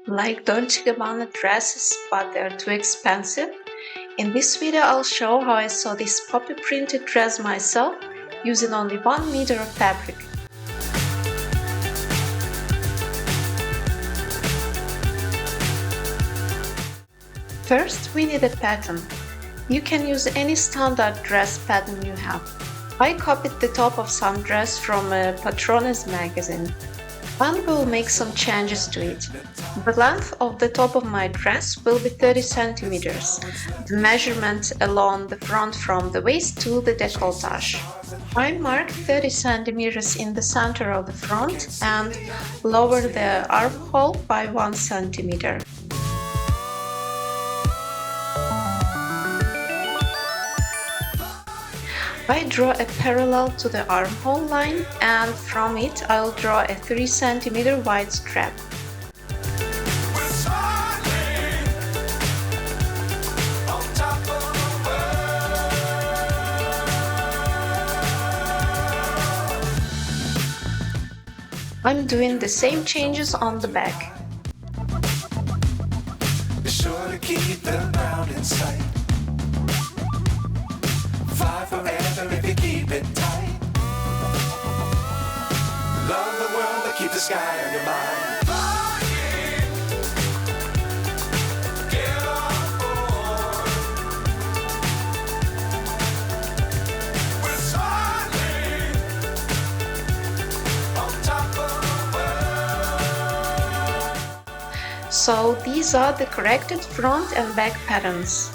Like Dolce Gabbana dresses, but they're too expensive. In this video, I'll show how I saw this poppy printed dress myself using only 1 meter of fabric. First, we need a pattern. You can use any standard dress pattern you have. I copied the top of some dress from a Patrones magazine and will make some changes to it. The length of the top of my dress will be 30 centimeters, the measurement along the front from the waist to the décolletage. I marked 30 centimeters in the center of the front and lower the armhole by 1 centimeter. I draw a parallel to the armhole line and from it I'll draw a 3 centimeter wide strap. I'm doing the same changes on the back. Be sure to keep the ground in sight. Fly forever if you keep it tight. Love the world, but keep the sky on your mind. Get on board. We're soaring on top of the world. So these are the corrected front and back patterns.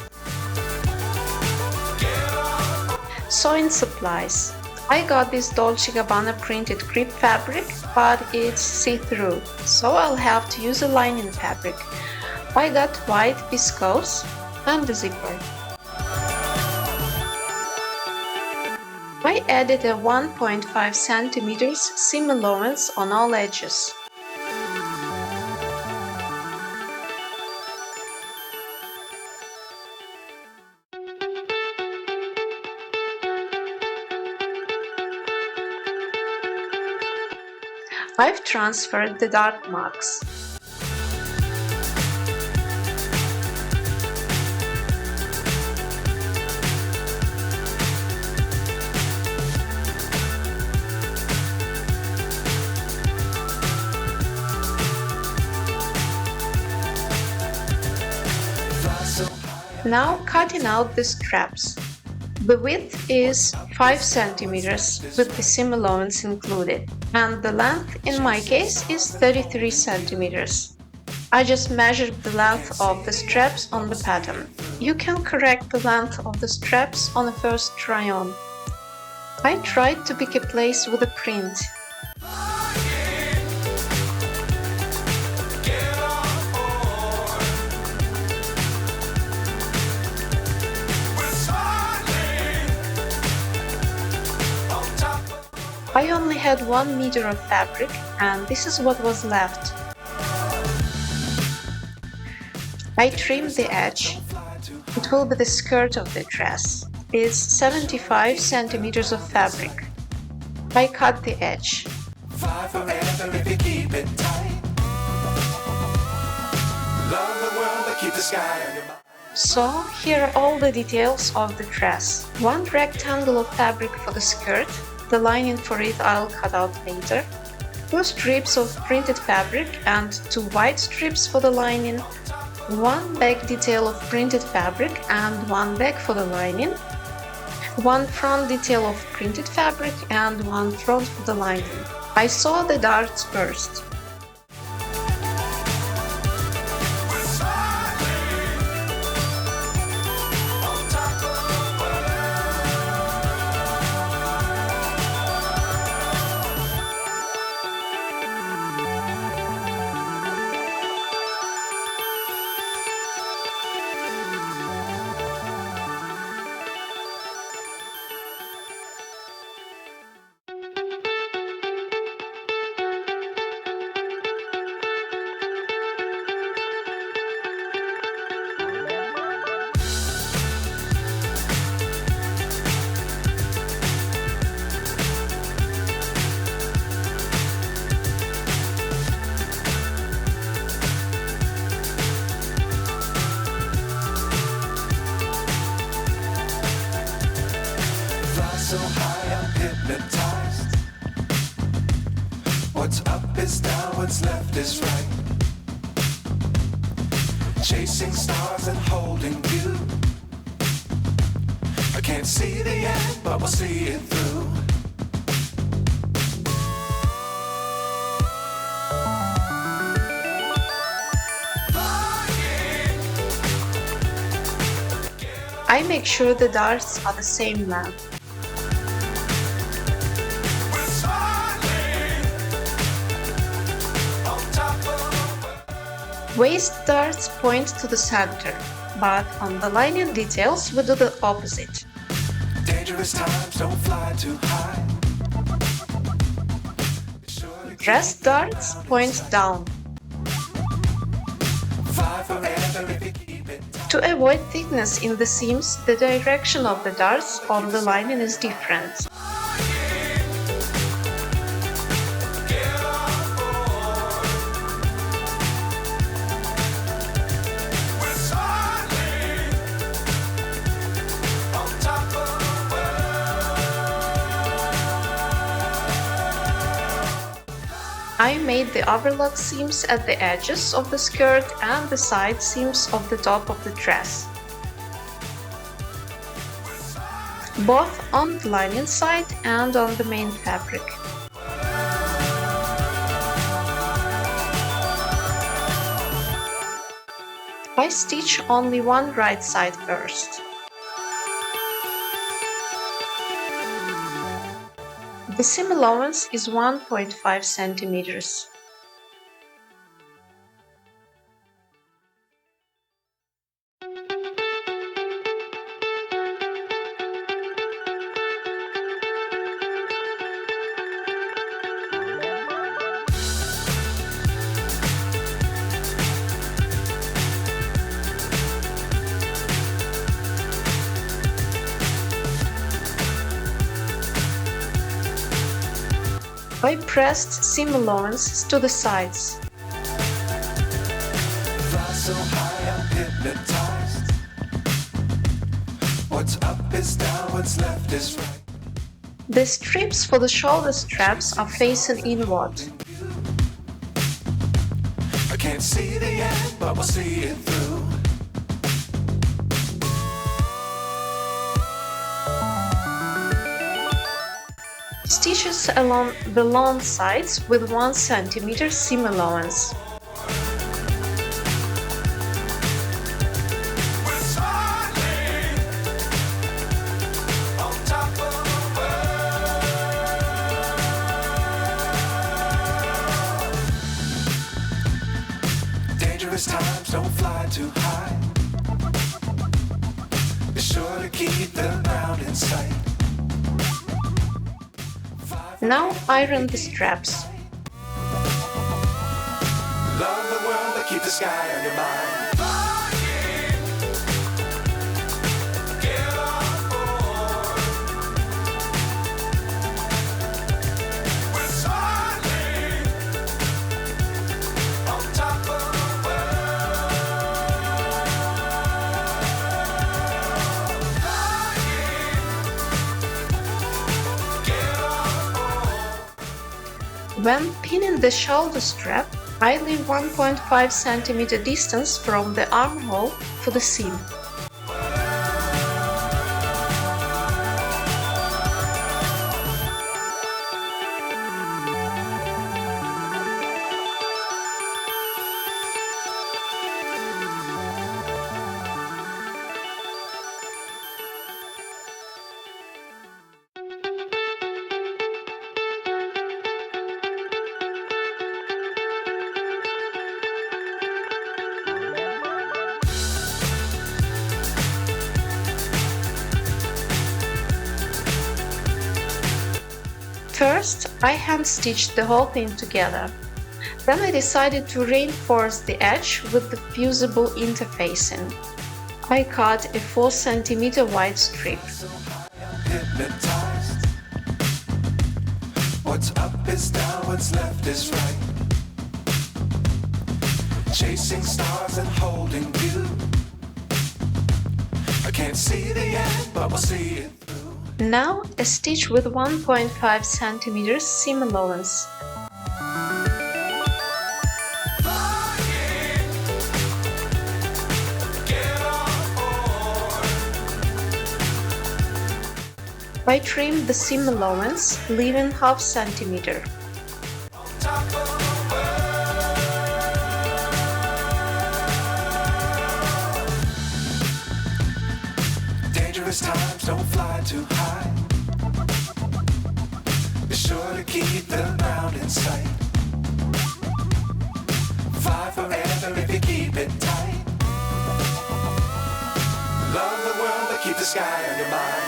Sewing supplies. I got this Dolce Gabbana printed crepe fabric, but it's see-through, so I'll have to use a lining fabric. I got white viscose and the zipper. I added a 1.5 centimeters seam allowance on all edges. I've transferred the dark marks. Now cutting out the straps. The width is 5 centimeters with the seam allowance included, and the length in my case is 33 centimeters. I just measured the length of the straps on the pattern. You can correct the length of the straps on a first try-on. I tried to pick a place with a print. I only had 1 meter of fabric and this is what was left. I trimmed the edge. It will be the skirt of the dress. It's 75 centimeters of fabric. I cut the edge. Fly forever if you keep it tight. Love the world, but keep the sky on your mind. So, here are all the details of the dress. 1 rectangle of fabric for the skirt. The lining for it I'll cut out later. 2 strips of printed fabric and 2 white strips for the lining. 1 back detail of printed fabric and 1 back for the lining. 1 front detail of printed fabric and 1 front for the lining. I saw the darts first. hypnotized. What's up is down, what's left is right. Chasing stars and holding you. I can't see the end, but we'll see it through. I make sure the darts are the same length. We're soaring on top of Waist darts point to the center, but on the lining details we do the opposite. dangerous times, don't fly too high. Dress darts point down. Fly forever if you keep it tight. To avoid thickness in the seams, the direction of the darts on the lining is different. Get on board. We're soaring on top of the world. I made the overlock seams at the edges of the skirt and the side seams of the top of the dress, both on the lining side and on the main fabric. I stitch only one right side first. The seam allowance is 1.5 centimeters. I pressed seam allowances to the sides. Fly so high, I'm hypnotized. What's up is down, what's left is right. The strips for the shoulder straps are facing inward. I can't see the end, but we'll see it through. Stitches along the long sides with 1 centimeter seam allowance. We're soaring on top of the world. Dangerous times, don't fly too high. Be sure to keep the ground in sight. Now iron the straps. Love the world, but keep the sky on your mind. Flying, get on board. We're soaring on top of the world. Flying, get on board. When pinning the shoulder strap, I leave 1.5 centimeter distance from the armhole for the seam. First, I hand-stitched the whole thing together. Then I decided to reinforce the edge with the fusible interfacing. I cut a 4 cm wide strip. So high, I'm hypnotized. What's up is down, what's left is right. Chasing stars and holding you. I can't see the end, but we'll see it through. Now a stitch with 1.5 centimeters seam allowance. I trimmed the seam allowance, leaving half centimeter. Dangerous times, don't fly too high. Be sure to keep the ground in sight. Fly forever if you keep it tight. Love the world, but keep the sky on your mind.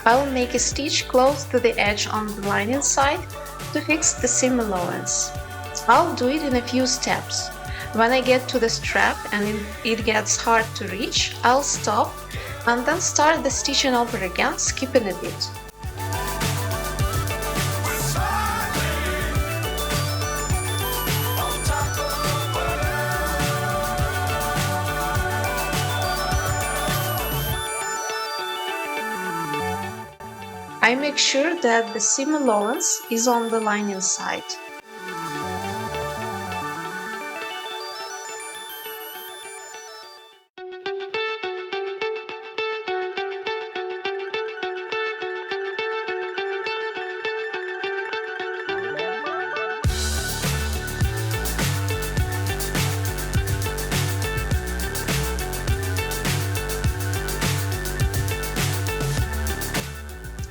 I'll make a stitch close to the edge on the lining side to fix the seam allowance. I'll do it in a few steps. When I get to the strap and it gets hard to reach, I'll stop and then start the stitching over again, skipping a bit. I make sure that the seam allowance is on the lining side.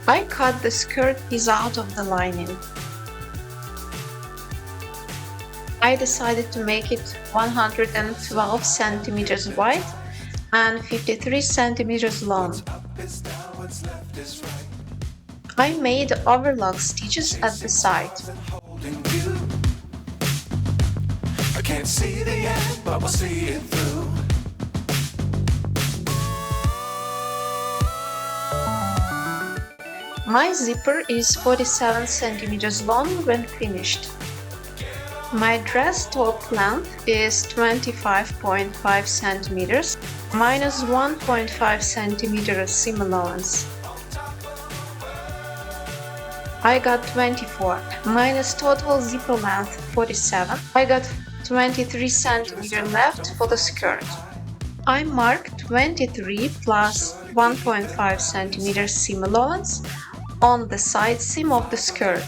I cut the skirt piece out of the lining. I decided to make it 112 centimeters wide and 53 centimeters long. I made overlock stitches at the side. I can't see the end, but we'll see it through. My zipper is 47 centimeters long when finished. My dress top length is 25.5 centimeters minus 1.5 centimeters seam allowance. I got 24 minus total zipper length 47. I got 23 centimeters left for the skirt. I marked 23 plus 1.5 centimeters seam allowance on the side seam of the skirt.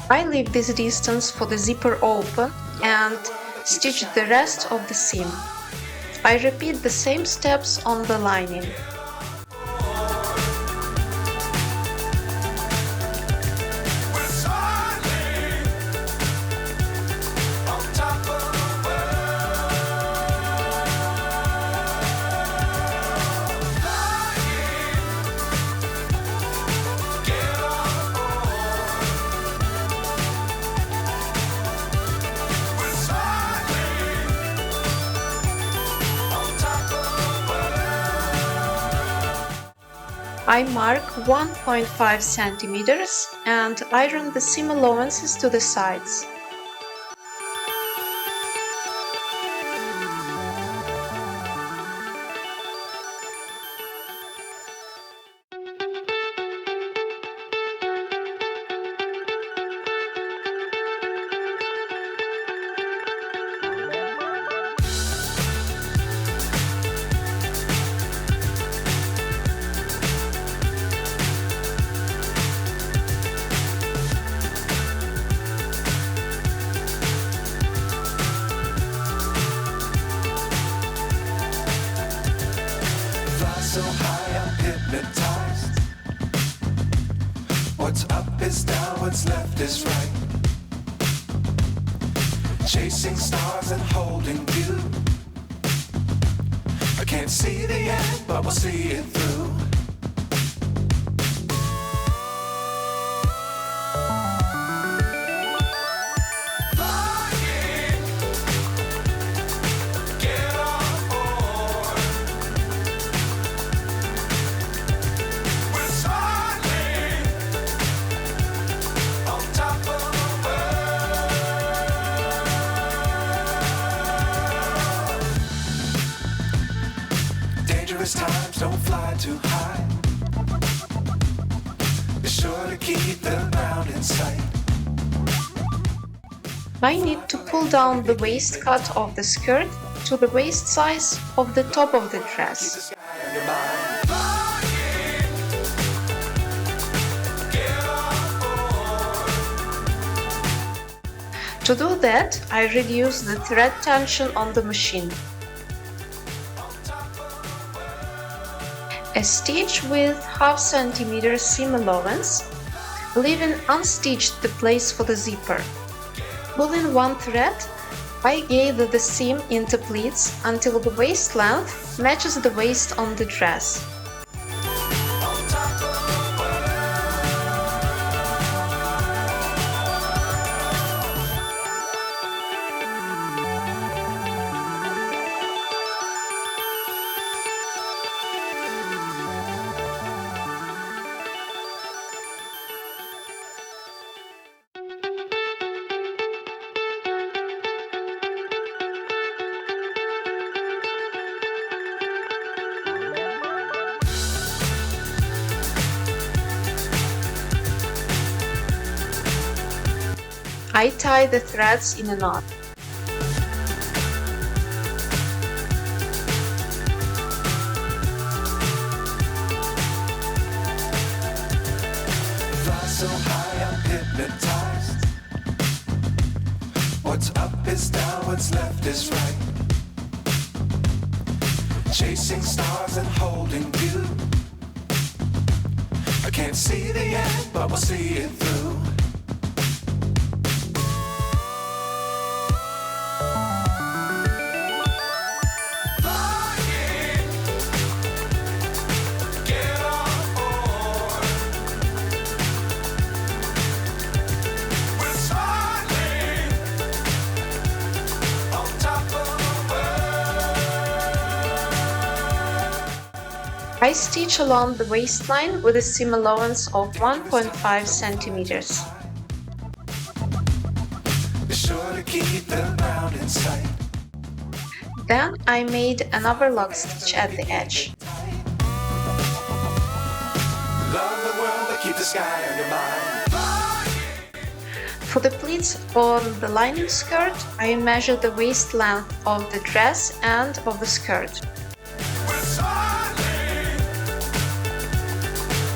I leave this distance for the zipper open and stitch the rest of the seam. I repeat the same steps on the lining. I mark 1.5 centimeters and iron the seam allowances to the sides. So high I'm hypnotized. What's up is down, what's left is right. Chasing stars and holding you. I can't see the end, but we'll see it through. keep the ground in sight. I need to pull down the waist cut of the skirt to the waist size of the top of the Keep the dress. sky on your mind. Flying. Get on board. To do that, I reduce the thread tension on the machine. A stitch with ½ centimeter seam allowance, leaving unstitched the place for the zipper. Pulling one thread, I gather the seam into pleats until the waist length matches the waist on the dress. I tie the threads in a knot. Fly so high, I'm hypnotized. What's up is down, what's left is right. Chasing stars and holding you. I can't see the end, but we'll see it through. Flying. Get on board. We're smiling on top of the world. I stitch along the waistline with a seam allowance of 1.5 centimeters. Be sure to keep the ground in sight. Then I made an overlock stitch at the edge. Love the world, but keep the sky on your mind. For the pleats on the lining skirt, I measure the waist length of the dress and of the skirt. We're smiling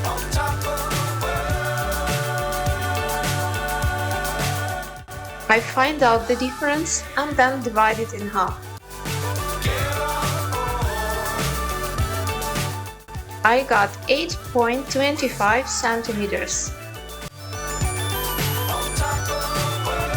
on top of the world. I find out the difference and then divide it in half. Get on board. I got 8.25 centimeters. On top of the world.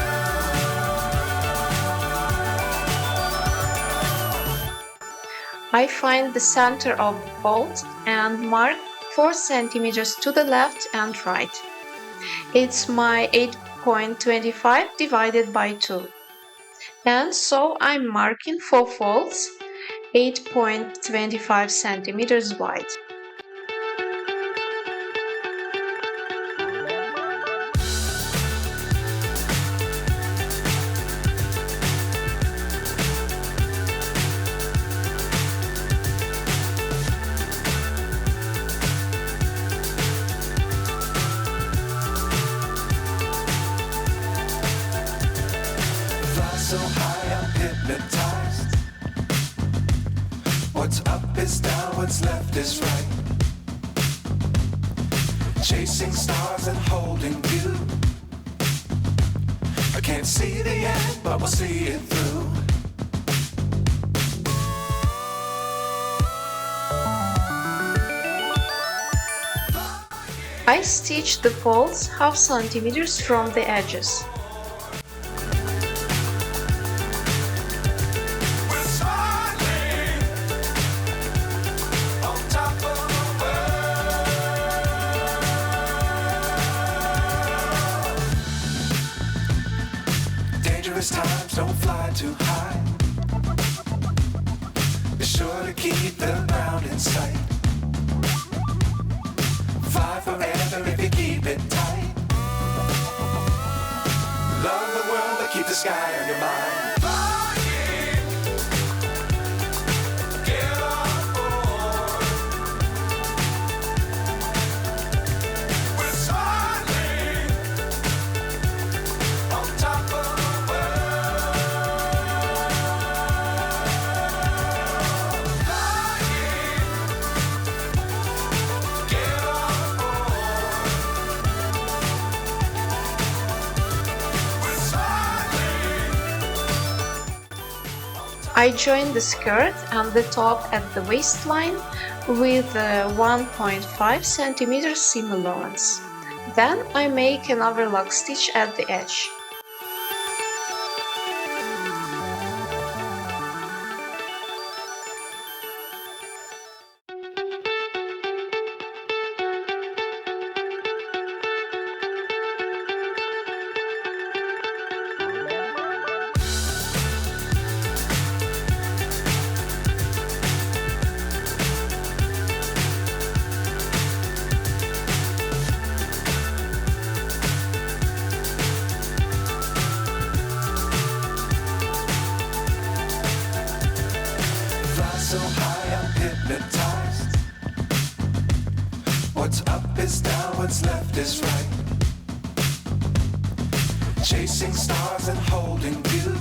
I find the center of the fold and mark 4 centimeters to the left and right. It's my 8.25 divided by 2. And so I'm marking 4 folds, 8.25 centimeters wide. Fly so high, I'm hypnotized. What's up is down, what's left is right. Chasing stars and holding you. I can't see the end, but we'll see it through. I stitch the folds ½ centimeters from the edges. We're smiling on top of the world. Dangerous times, don't fly too high. Be sure to keep the ground in sight. Fly forever if you keep it tight. Love the world, but keep the sky on your mind. Flying. Get on board. We're smiling I join the skirt and the top at the waistline with 1.5 centimeters seam allowance. Then I make an overlock stitch at the edge. So high, I'm hypnotized. What's up is down, what's left is right. Chasing stars and holding you.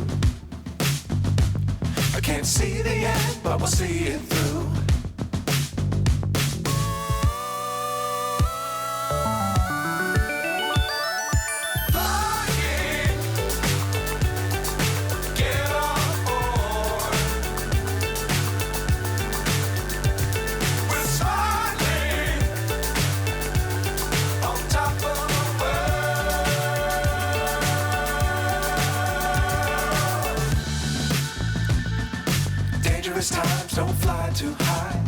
I can't see the end, but we'll see it through. Times don't fly too high.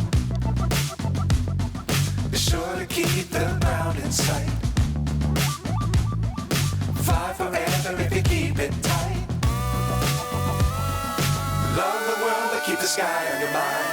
Be sure to keep the ground in sight. Fly forever if you keep it tight. Love the world, but keep the sky on your mind.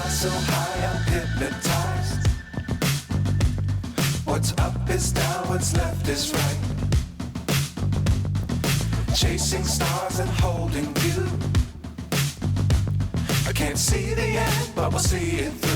So high, I'm hypnotized. What's up is down, what's left is right. Chasing stars and holding you. I can't see the end, but we'll see it through.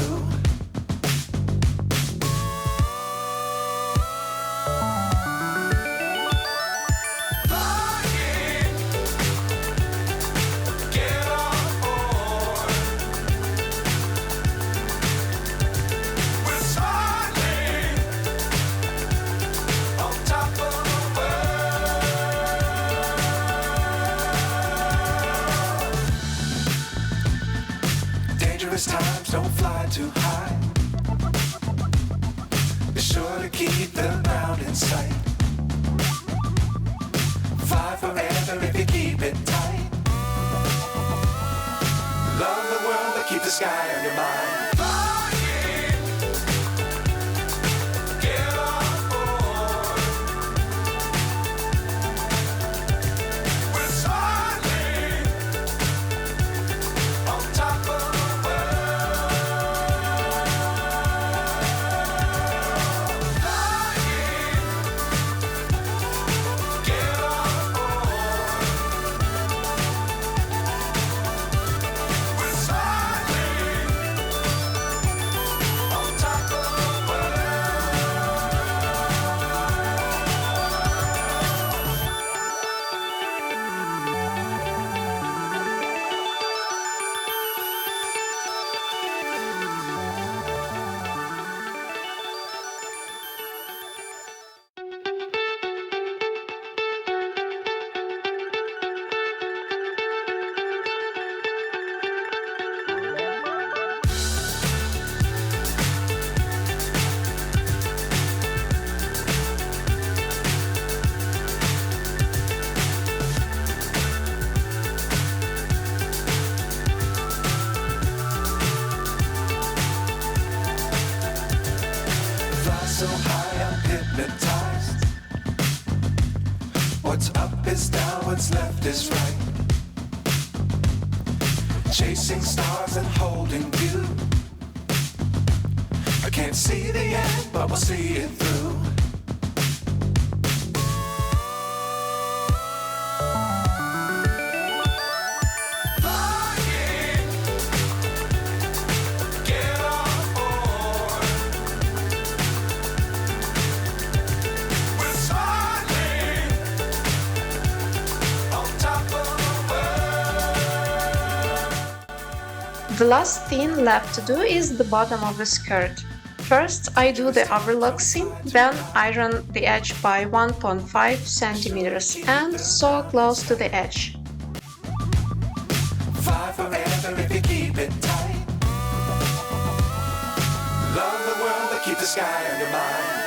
Times don't fly too high. Be sure to keep the ground in sight. Fly forever if you keep it tight. Love the world, but keep the sky on your mind. so high I'm hypnotized. What's up is down, what's left is right. Chasing stars and holding you. I can't see the end, but we'll see it through. The last thing left to do is the bottom of the skirt. First, I do the overlock seam, then iron the edge by 1.5 centimeters and sew close to the edge. Fly forever if you keep it tight. Love the world, but keep the sky on your mind.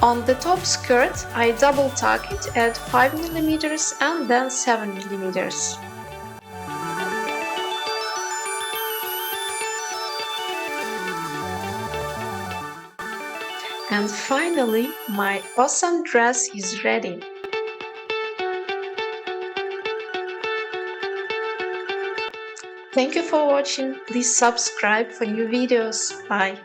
On the top skirt, I double tuck it at 5 mm and then 7 mm. And finally, my awesome dress is ready. Thank you for watching. Please subscribe for new videos. Bye.